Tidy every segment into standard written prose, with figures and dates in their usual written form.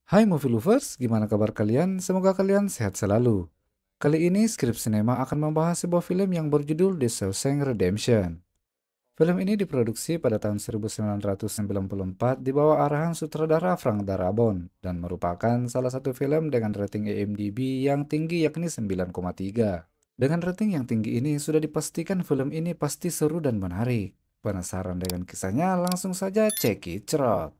Hai movie lovers, gimana kabar kalian? Semoga kalian sehat selalu. Kali ini Skrip Sinema akan membahas sebuah film yang berjudul The Shawshank Redemption. Film ini diproduksi pada tahun 1994 di bawah arahan sutradara Frank Darabont dan merupakan salah satu film dengan rating IMDb yang tinggi yakni 9,3. Dengan rating yang tinggi ini sudah dipastikan film ini pasti seru dan menarik. Penasaran dengan kisahnya? Langsung saja cek it out.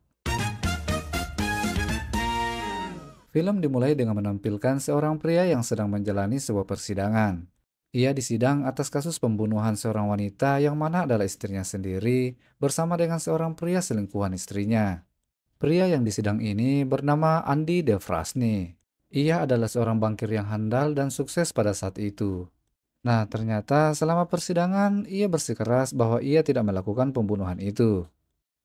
Film dimulai dengan menampilkan seorang pria yang sedang menjalani sebuah persidangan. Ia disidang atas kasus pembunuhan seorang wanita yang mana adalah istrinya sendiri bersama dengan seorang pria selingkuhan istrinya. Pria yang disidang ini bernama Andy DeFrasny. Ia adalah seorang bankir yang handal dan sukses pada saat itu. Nah, ternyata selama persidangan ia bersikeras bahwa ia tidak melakukan pembunuhan itu.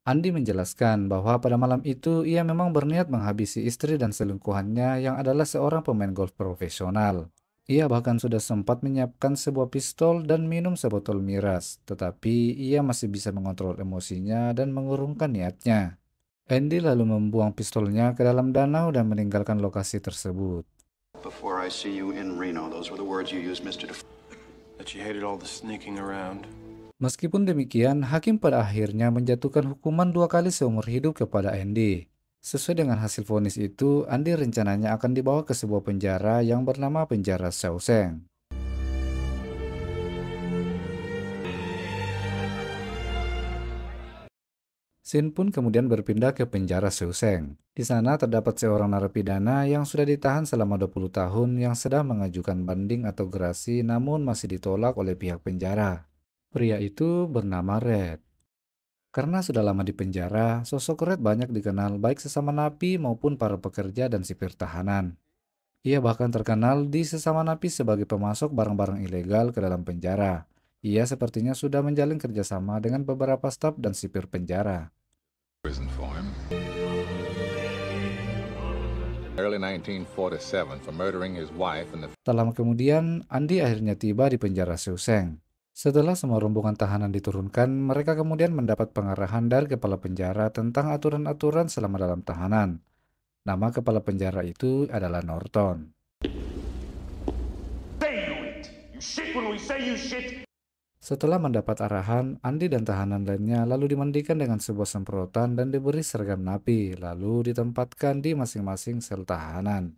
Andi menjelaskan bahwa pada malam itu ia memang berniat menghabisi istri dan selingkuhannya yang adalah seorang pemain golf profesional. Ia bahkan sudah sempat menyiapkan sebuah pistol dan minum sebotol miras, tetapi ia masih bisa mengontrol emosinya dan mengurungkan niatnya. Andy lalu membuang pistolnya ke dalam danau dan meninggalkan lokasi tersebut. Before I see you in Reno, those were the words you used, Mr. That you hated all the sneaking around. Meskipun demikian, hakim pada akhirnya menjatuhkan hukuman 2 kali seumur hidup kepada Andy. Sesuai dengan hasil vonis itu, Andy rencananya akan dibawa ke sebuah penjara yang bernama Penjara Shawshank. Sin pun kemudian berpindah ke Penjara Shawshank. Di sana terdapat seorang narapidana yang sudah ditahan selama 20 tahun yang sedang mengajukan banding atau gerasi namun masih ditolak oleh pihak penjara. Pria itu bernama Red. Karena sudah lama di penjara, sosok Red banyak dikenal baik sesama napi maupun para pekerja dan sipir tahanan. Ia bahkan terkenal di sesama napi sebagai pemasok barang-barang ilegal ke dalam penjara. Ia sepertinya sudah menjalin kerjasama dengan beberapa staf dan sipir penjara. Prison for him. Early 1947 for murdering his wife and the Tak lama kemudian, Andi akhirnya tiba di penjara Shawshank. Setelah semua rombongan tahanan diturunkan, mereka kemudian mendapat pengarahan dari kepala penjara tentang aturan-aturan selama dalam tahanan. Nama kepala penjara itu adalah Norton. Setelah mendapat arahan, Andi dan tahanan lainnya lalu dimandikan dengan sebuah semprotan dan diberi seragam napi, lalu ditempatkan di masing-masing sel tahanan.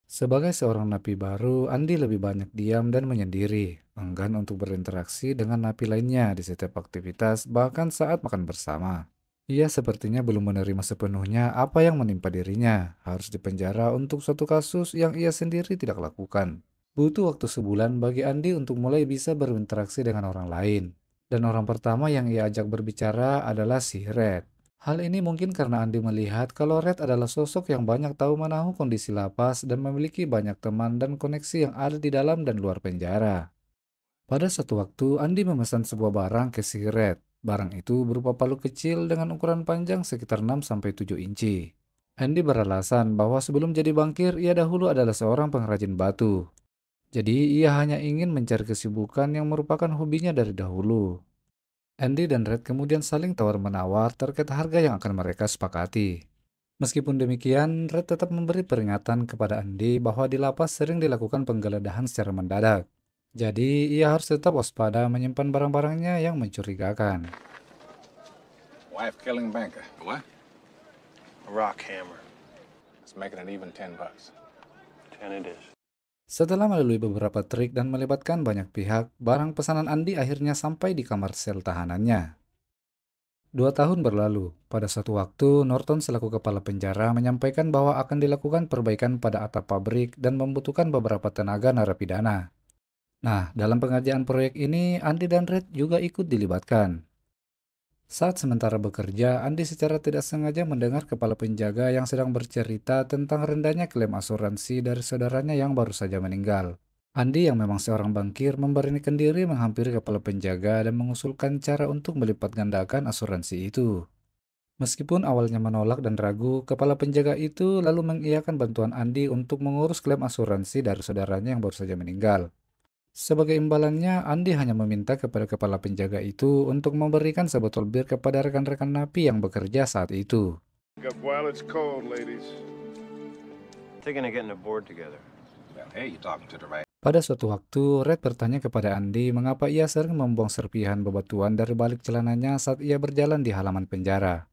Sebagai seorang napi baru, Andi lebih banyak diam dan menyendiri, enggan untuk berinteraksi dengan napi lainnya di setiap aktivitas, bahkan saat makan bersama. Ia sepertinya belum menerima sepenuhnya apa yang menimpa dirinya, harus dipenjara untuk suatu kasus yang ia sendiri tidak lakukan. Butuh waktu sebulan bagi Andi untuk mulai bisa berinteraksi dengan orang lain. Dan orang pertama yang ia ajak berbicara adalah si Red. Hal ini mungkin karena Andi melihat kalau Red adalah sosok yang banyak tahu menahu kondisi lapas dan memiliki banyak teman dan koneksi yang ada di dalam dan luar penjara. Pada suatu waktu, Andi memesan sebuah barang ke si Red. Barang itu berupa palu kecil dengan ukuran panjang sekitar 6-7 inci. Andy beralasan bahwa sebelum jadi bankir, ia dahulu adalah seorang pengrajin batu. Jadi, ia hanya ingin mencari kesibukan yang merupakan hobinya dari dahulu. Andy dan Red kemudian saling tawar-menawar terkait harga yang akan mereka sepakati. Meskipun demikian, Red tetap memberi peringatan kepada Andy bahwa di lapas sering dilakukan penggeledahan secara mendadak. Jadi, ia harus tetap waspada menyimpan barang-barangnya yang mencurigakan. wife killing banker. What? A rock hammer. It's making it even $10. 10 it is. Setelah melalui beberapa trik dan melibatkan banyak pihak, barang pesanan Andi akhirnya sampai di kamar sel tahanannya. 2 tahun berlalu. Pada suatu waktu, Norton selaku kepala penjara menyampaikan bahwa akan dilakukan perbaikan pada atap pabrik dan membutuhkan beberapa tenaga narapidana. Nah, dalam pengerjaan proyek ini, Andi dan Red juga ikut dilibatkan. Saat sementara bekerja, Andi secara tidak sengaja mendengar kepala penjaga yang sedang bercerita tentang rendahnya klaim asuransi dari saudaranya yang baru saja meninggal. Andi yang memang seorang bankir memberanikan diri menghampiri kepala penjaga dan mengusulkan cara untuk melipat gandakan asuransi itu. Meskipun awalnya menolak dan ragu, kepala penjaga itu lalu mengiyakan bantuan Andi untuk mengurus klaim asuransi dari saudaranya yang baru saja meninggal. Sebagai imbalannya, Andi hanya meminta kepada kepala penjaga itu untuk memberikan sebotol bir kepada rekan-rekan napi yang bekerja saat itu. Up while it's cold, ladies. thinking of getting a board together. Well, hey, you talking to the right. Pada suatu waktu, Red bertanya kepada Andy mengapa ia sering membuang serpihan bebatuan dari balik celananya saat ia berjalan di halaman penjara.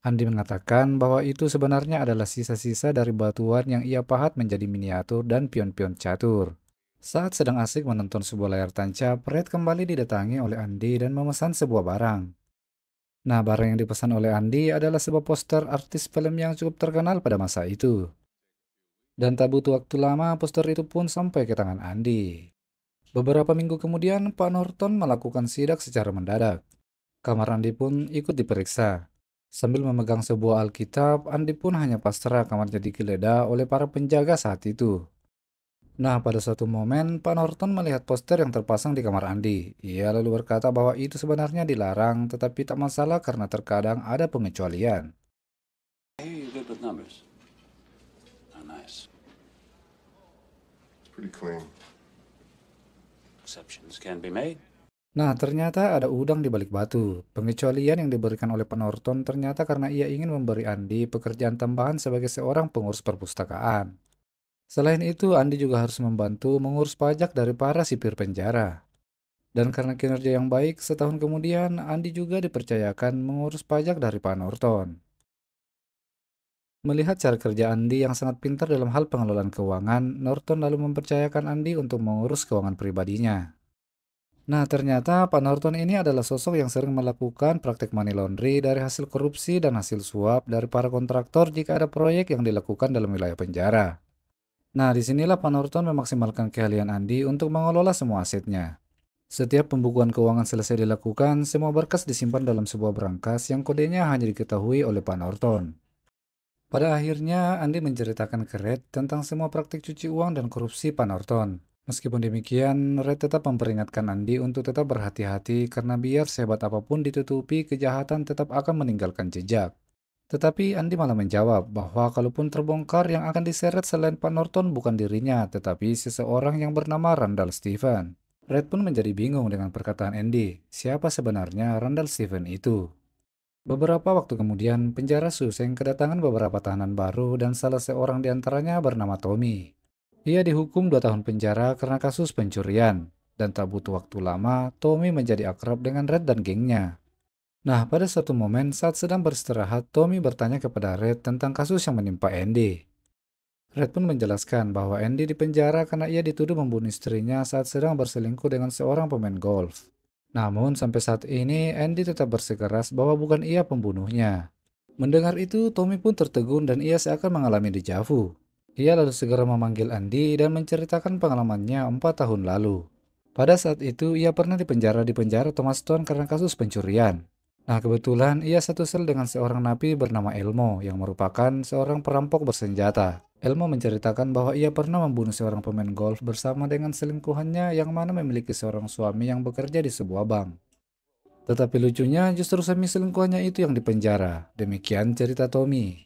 Andy mengatakan bahwa itu sebenarnya adalah sisa-sisa dari batuan yang ia pahat menjadi miniatur dan pion-pion catur. Saat sedang asik menonton sebuah layar tancap, Red kembali didatangi oleh Andy dan memesan sebuah barang. Nah, barang yang dipesan oleh Andy adalah sebuah poster artis film yang cukup terkenal pada masa itu. Dan tak butuh waktu lama, poster itu pun sampai ke tangan Andy. Beberapa minggu kemudian, Pak Norton melakukan sidak secara mendadak. Kamar Andy pun ikut diperiksa. Sambil memegang sebuah Alkitab, Andy pun hanya pasrah kamarnya digeledah oleh para penjaga saat itu. Nah, pada suatu momen, Pak Norton melihat poster yang terpasang di kamar Andy. Ia lalu berkata bahwa itu sebenarnya dilarang, tetapi tak masalah karena terkadang ada pengecualian. Hey, you're good with numbers. Oh, nice. It's pretty clean. Exceptions can be made. Nah, ternyata ada udang di balik batu. Pengecualian yang diberikan oleh Pak Norton ternyata karena ia ingin memberi Andy pekerjaan tambahan sebagai seorang pengurus perpustakaan. Selain itu, Andy juga harus membantu mengurus pajak dari para sipir penjara. Dan karena kinerja yang baik, setahun kemudian Andy juga dipercayakan mengurus pajak dari Pak Norton. Melihat cara kerja Andy yang sangat pintar dalam hal pengelolaan keuangan, Norton lalu mempercayakan Andy untuk mengurus keuangan pribadinya. Nah, ternyata Pak Norton ini adalah sosok yang sering melakukan praktek money laundry dari hasil korupsi dan hasil suap dari para kontraktor jika ada proyek yang dilakukan dalam wilayah penjara. Nah, disinilah Pak Norton memaksimalkan keahlian Andy untuk mengelola semua asetnya. Setiap pembukuan keuangan selesai dilakukan, semua berkas disimpan dalam sebuah berangkas yang kodenya hanya diketahui oleh Pak Norton. Pada akhirnya, Andy menceritakan ke Red tentang semua praktik cuci uang dan korupsi Pak Norton. Meskipun demikian, Red tetap memperingatkan Andy untuk tetap berhati-hati karena biar sehebat apapun ditutupi, kejahatan tetap akan meninggalkan jejak. Tetapi Andy malah menjawab bahwa kalaupun terbongkar yang akan diseret selain Pak Norton bukan dirinya, tetapi seseorang yang bernama Randall Stephen. Red pun menjadi bingung dengan perkataan Andy, siapa sebenarnya Randall Stephen itu. Beberapa waktu kemudian, penjara Suseng kedatangan beberapa tahanan baru dan salah seorang di antaranya bernama Tommy. Ia dihukum 2 tahun penjara karena kasus pencurian, dan tak butuh waktu lama, Tommy menjadi akrab dengan Red dan gengnya. Nah, pada suatu momen saat sedang beristirahat, Tommy bertanya kepada Red tentang kasus yang menimpa Andy. Red pun menjelaskan bahwa Andy dipenjara karena ia dituduh membunuh istrinya saat sedang berselingkuh dengan seorang pemain golf. Namun, sampai saat ini, Andy tetap bersikeras bahwa bukan ia pembunuhnya. Mendengar itu, Tommy pun tertegun dan ia seakan mengalami deja vu. Ia lalu segera memanggil Andy dan menceritakan pengalamannya 4 tahun lalu. Pada saat itu, ia pernah dipenjara di penjara Thomaston karena kasus pencurian. Nah, kebetulan ia satu sel dengan seorang napi bernama Elmo yang merupakan seorang perampok bersenjata. Elmo menceritakan bahwa ia pernah membunuh seorang pemain golf bersama dengan selingkuhannya yang mana memiliki seorang suami yang bekerja di sebuah bank. Tetapi lucunya justru suami selingkuhannya itu yang dipenjara. Demikian cerita Tommy.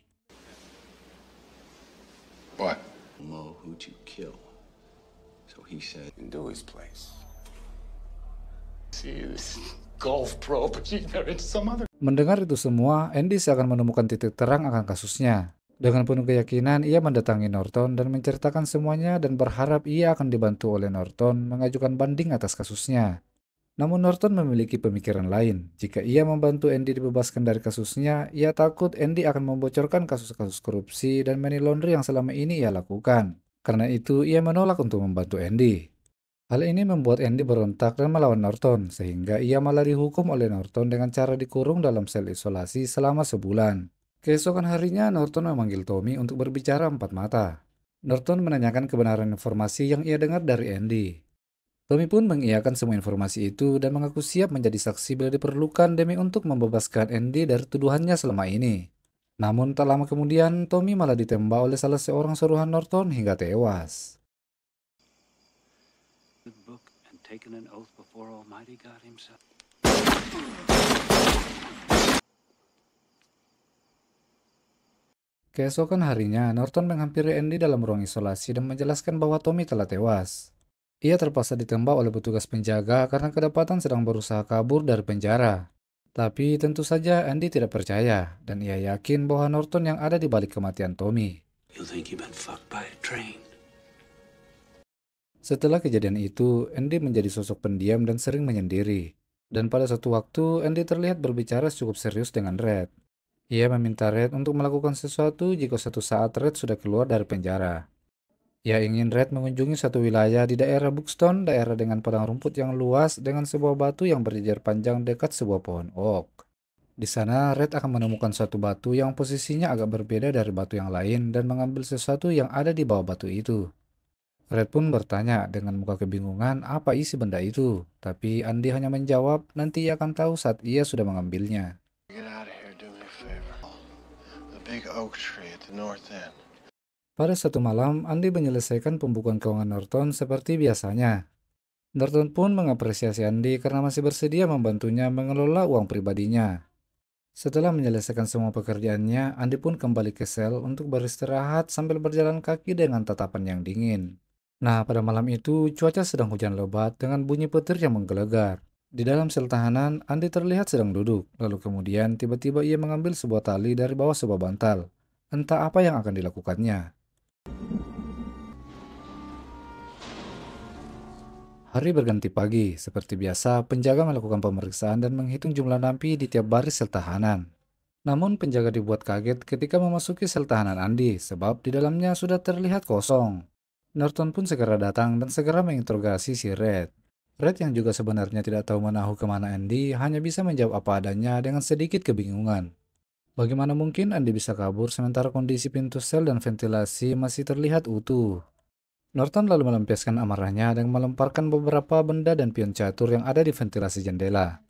What? Know who'd you kill? So he said, In Dewey's place. See this golf pro, but she's married to some other. Mendengar itu semua, Andy seakan menemukan titik terang akan kasusnya. Dengan penuh keyakinan, ia mendatangi Norton dan menceritakan semuanya dan berharap ia akan dibantu oleh Norton mengajukan banding atas kasusnya. Namun Norton memiliki pemikiran lain. Jika ia membantu Andy dibebaskan dari kasusnya, ia takut Andy akan membocorkan kasus-kasus korupsi dan money laundry yang selama ini ia lakukan. Karena itu, ia menolak untuk membantu Andy. Hal ini membuat Andy berontak dan melawan Norton, sehingga ia malah dihukum oleh Norton dengan cara dikurung dalam sel isolasi selama sebulan. Keesokan harinya, Norton memanggil Tommy untuk berbicara empat mata. Norton menanyakan kebenaran informasi yang ia dengar dari Andy. Tommy pun mengiyakan semua informasi itu dan mengaku siap menjadi saksi bila diperlukan demi untuk membebaskan Andy dari tuduhannya selama ini. Namun tak lama kemudian, Tommy malah ditembak oleh salah seorang suruhan Norton hingga tewas. Book and taken an oath before Almighty God himself. Keesokan harinya, Norton menghampiri Andy dalam ruang isolasi dan menjelaskan bahwa Tommy telah tewas. Ia terpaksa ditembak oleh petugas penjaga karena kedapatan sedang berusaha kabur dari penjara. Tapi tentu saja Andy tidak percaya dan ia yakin bahwa Norton yang ada di balik kematian Tommy. You think you've been fucked by a train? Setelah kejadian itu, Andy menjadi sosok pendiam dan sering menyendiri. Dan pada suatu waktu, Andy terlihat berbicara cukup serius dengan Red. Ia meminta Red untuk melakukan sesuatu jika suatu saat Red sudah keluar dari penjara. Ia ingin Red mengunjungi satu wilayah di daerah Buxton, daerah dengan padang rumput yang luas dengan sebuah batu yang berjejer panjang dekat sebuah pohon oak. Di sana, Red akan menemukan suatu batu yang posisinya agak berbeda dari batu yang lain dan mengambil sesuatu yang ada di bawah batu itu. Red pun bertanya dengan muka kebingungan apa isi benda itu, tapi Andy hanya menjawab nanti ia akan tahu saat ia sudah mengambilnya. Get out of here, do me a favor. The big oak tree at the north end. Pada satu malam, Andy menyelesaikan pembukuan keuangan Norton seperti biasanya. Norton pun mengapresiasi Andy karena masih bersedia membantunya mengelola uang pribadinya. Setelah menyelesaikan semua pekerjaannya, Andy pun kembali ke sel untuk beristirahat sambil berjalan kaki dengan tatapan yang dingin. Nah, pada malam itu, cuaca sedang hujan lebat dengan bunyi petir yang menggelegar. Di dalam sel tahanan, Andy terlihat sedang duduk, lalu kemudian tiba-tiba ia mengambil sebuah tali dari bawah sebuah bantal. Entah apa yang akan dilakukannya. Hari berganti pagi, seperti biasa, penjaga melakukan pemeriksaan dan menghitung jumlah napi di tiap baris sel tahanan. Namun penjaga dibuat kaget ketika memasuki sel tahanan Andy, sebab di dalamnya sudah terlihat kosong. Norton pun segera datang dan segera menginterogasi si Red. Red yang juga sebenarnya tidak tahu menahu kemana Andy, hanya bisa menjawab apa adanya dengan sedikit kebingungan. Bagaimana mungkin Andy bisa kabur sementara kondisi pintu sel dan ventilasi masih terlihat utuh? Norton lalu melampiaskan amarahnya dan melemparkan beberapa benda dan pion catur yang ada di ventilasi jendela.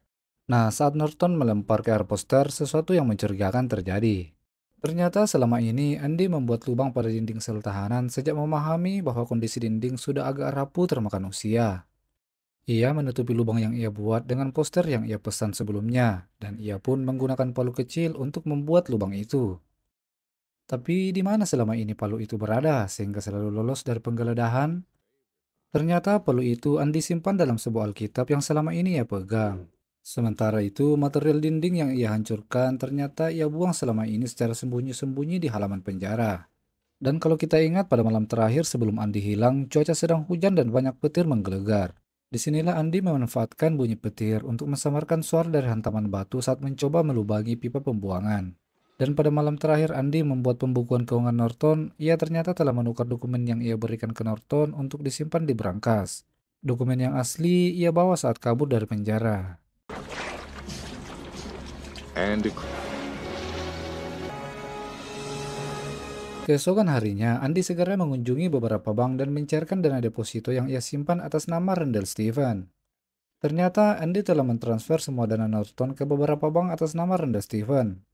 Nah, saat Norton melempar ke air poster, sesuatu yang mencurigakan terjadi. Ternyata selama ini Andy membuat lubang pada dinding sel tahanan sejak memahami bahwa kondisi dinding sudah agak rapuh termakan usia. Ia menutupi lubang yang ia buat dengan poster yang ia pesan sebelumnya, dan ia pun menggunakan palu kecil untuk membuat lubang itu. Tapi di mana selama ini palu itu berada sehingga selalu lolos dari penggeledahan? Ternyata palu itu Andy simpan dalam sebuah Alkitab yang selama ini ia pegang. Sementara itu, material dinding yang ia hancurkan ternyata ia buang selama ini secara sembunyi-sembunyi di halaman penjara. Dan kalau kita ingat pada malam terakhir sebelum Andy hilang, cuaca sedang hujan dan banyak petir menggelegar. Disinilah Andy memanfaatkan bunyi petir untuk mensamarkan suara dari hantaman batu saat mencoba melubangi pipa pembuangan. Dan pada malam terakhir Andy membuat pembukuan keuangan Norton, ia ternyata telah menukar dokumen yang ia berikan ke Norton untuk disimpan di berangkas. Dokumen yang asli ia bawa saat kabur dari penjara. And Keesokan harinya, Andy segera mengunjungi beberapa bank dan mencairkan dana deposito yang ia simpan atas nama Randall Stephen. Ternyata Andy telah mentransfer semua dana Norton ke beberapa bank atas nama Randall Stephen.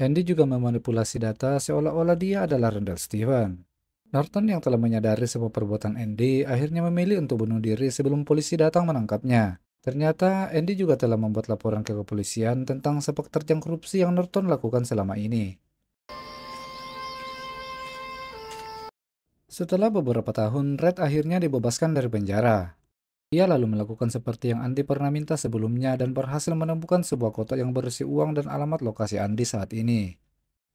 Andy juga memanipulasi data seolah-olah dia adalah Randall Stephen. Norton yang telah menyadari semua perbuatan Andy akhirnya memilih untuk bunuh diri sebelum polisi datang menangkapnya. Ternyata Andy juga telah membuat laporan ke kepolisian tentang sepak terjang korupsi yang Norton lakukan selama ini. Setelah beberapa tahun, Red akhirnya dibebaskan dari penjara. Ia lalu melakukan seperti yang Andy pernah minta sebelumnya dan berhasil menemukan sebuah kotak yang berisi uang dan alamat lokasi Andy saat ini.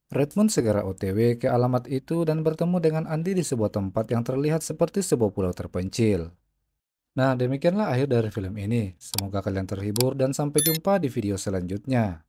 Red pun segera OTW ke alamat itu dan bertemu dengan Andy di sebuah tempat yang terlihat seperti sebuah pulau terpencil. Nah, demikianlah akhir dari film ini. Semoga kalian terhibur dan sampai jumpa di video selanjutnya.